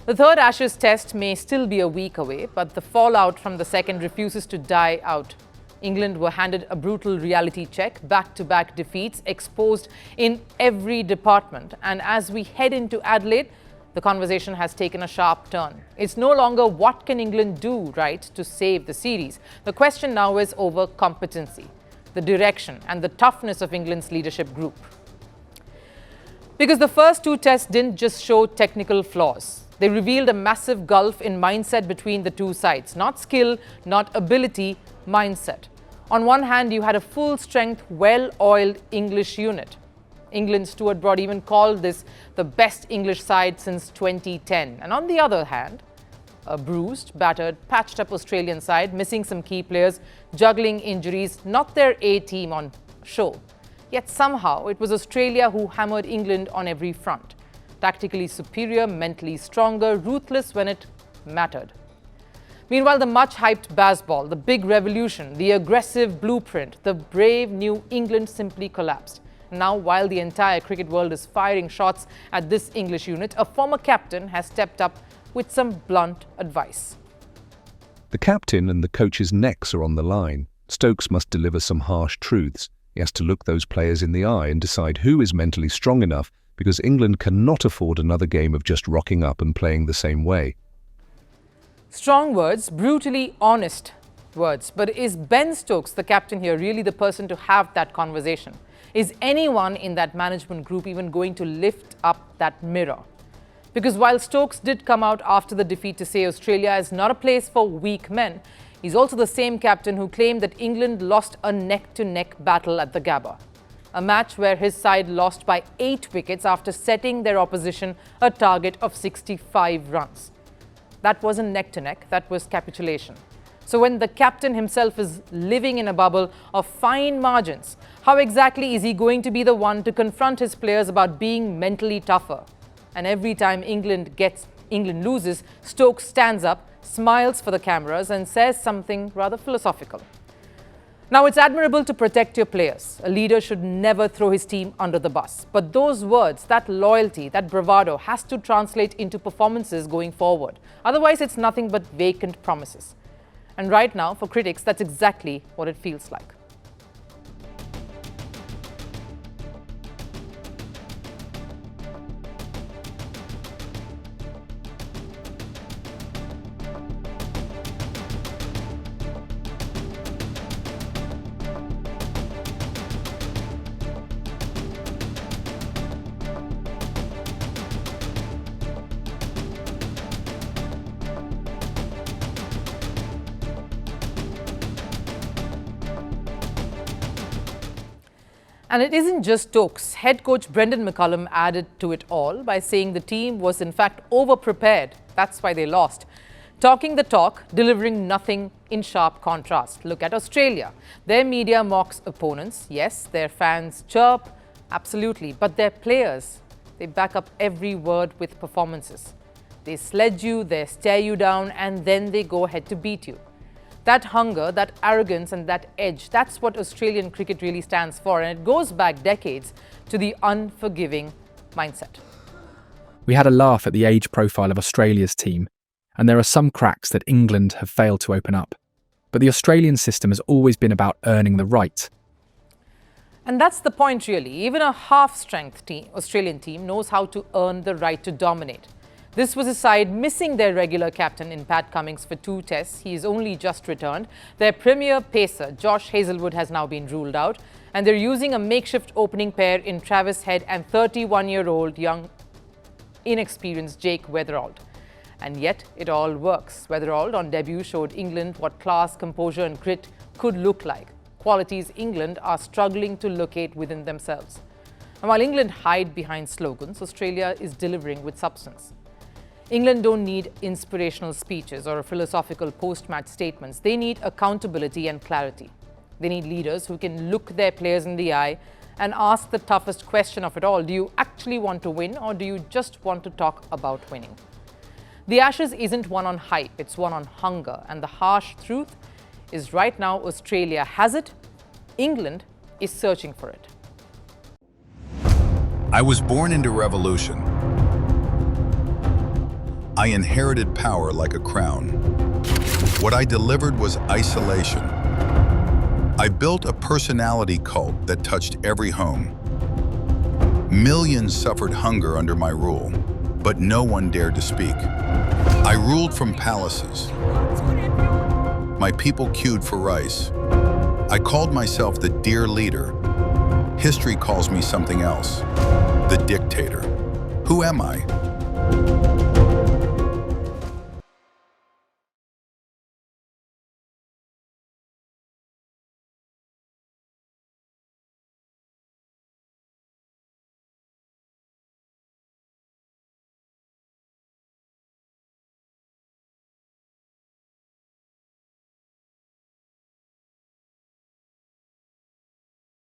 The third Ashes test may still be a week away, but the fallout from the second refuses to die out. England were handed a brutal reality check, back-to-back defeats exposed in every department. And as we head into Adelaide, the conversation has taken a sharp turn. It's no longer what can England do right to save the series. The question now is over competency, the direction and the toughness of England's leadership group. Because the first two tests didn't just show technical flaws. They revealed a massive gulf in mindset between the two sides. Not skill, not ability, mindset. On one hand, you had a full-strength, well-oiled English unit. England's Stuart Broad even called this the best English side since 2010. And on the other hand, a bruised, battered, patched-up Australian side, missing some key players, juggling injuries, not their A-team on show. Yet somehow, it was Australia who hammered England on every front. Tactically superior, mentally stronger, ruthless when it mattered. Meanwhile, the much-hyped Bazball, the big revolution, the aggressive blueprint, the brave New England simply collapsed. Now, while the entire cricket world is firing shots at this English unit, a former captain has stepped up with some blunt advice. The captain and the coach's necks are on the line. Stokes must deliver some harsh truths. He has to look those players in the eye and decide who is mentally strong enough, because England cannot afford another game of just rocking up and playing the same way. Strong words, brutally honest words. But is Ben Stokes, the captain here, really the person to have that conversation? Is anyone in that management group even going to lift up that mirror? Because while Stokes did come out after the defeat to say Australia is not a place for weak men, he's also the same captain who claimed that England lost a neck-to-neck battle at the Gabba. A match where his side lost by 8 wickets after setting their opposition a target of 65 runs. That wasn't neck-to-neck, that was capitulation. So when the captain himself is living in a bubble of fine margins, how exactly is he going to be the one to confront his players about being mentally tougher? And every time England loses, Stokes stands up, smiles for the cameras and says something rather philosophical. Now, it's admirable to protect your players. A leader should never throw his team under the bus. But those words, that loyalty, that bravado has to translate into performances going forward. Otherwise, it's nothing but vacant promises. And right now, for critics, that's exactly what it feels like. And it isn't just Stokes. Head coach Brendon McCullum added to it all by saying the team was in fact over-prepared. That's why they lost. Talking the talk, delivering nothing in sharp contrast. Look at Australia. Their media mocks opponents. Yes, their fans chirp, absolutely. But their players, they back up every word with performances. They sledge you, they stare you down, and then they go ahead to beat you. That hunger, that arrogance and that edge, that's what Australian cricket really stands for. And it goes back decades to the unforgiving mindset. We had a laugh at the age profile of Australia's team, and there are some cracks that England have failed to open up. But the Australian system has always been about earning the right. And that's the point really. Even a half-strength Australian team knows how to earn the right to dominate. This was a side missing their regular captain in Pat Cummins for 2 tests. He is only just returned. Their premier pacer, Josh Hazlewood, has now been ruled out. And they're using a makeshift opening pair in Travis Head and 31-year-old young, inexperienced Jake Weatherald. And yet, it all works. Weatherald on debut showed England what class, composure and grit could look like. Qualities England are struggling to locate within themselves. And while England hide behind slogans, Australia is delivering with substance. England don't need inspirational speeches or philosophical post-match statements. They need accountability and clarity. They need leaders who can look their players in the eye and ask the toughest question of it all. Do you actually want to win, or do you just want to talk about winning? The Ashes isn't one on hype, it's one on hunger. And the harsh truth is right now Australia has it, England is searching for it. I was born into revolution. I inherited power like a crown. What I delivered was isolation. I built a personality cult that touched every home. Millions suffered hunger under my rule, but no one dared to speak. I ruled from palaces. My people queued for rice. I called myself the dear leader. History calls me something else, the dictator. Who am I?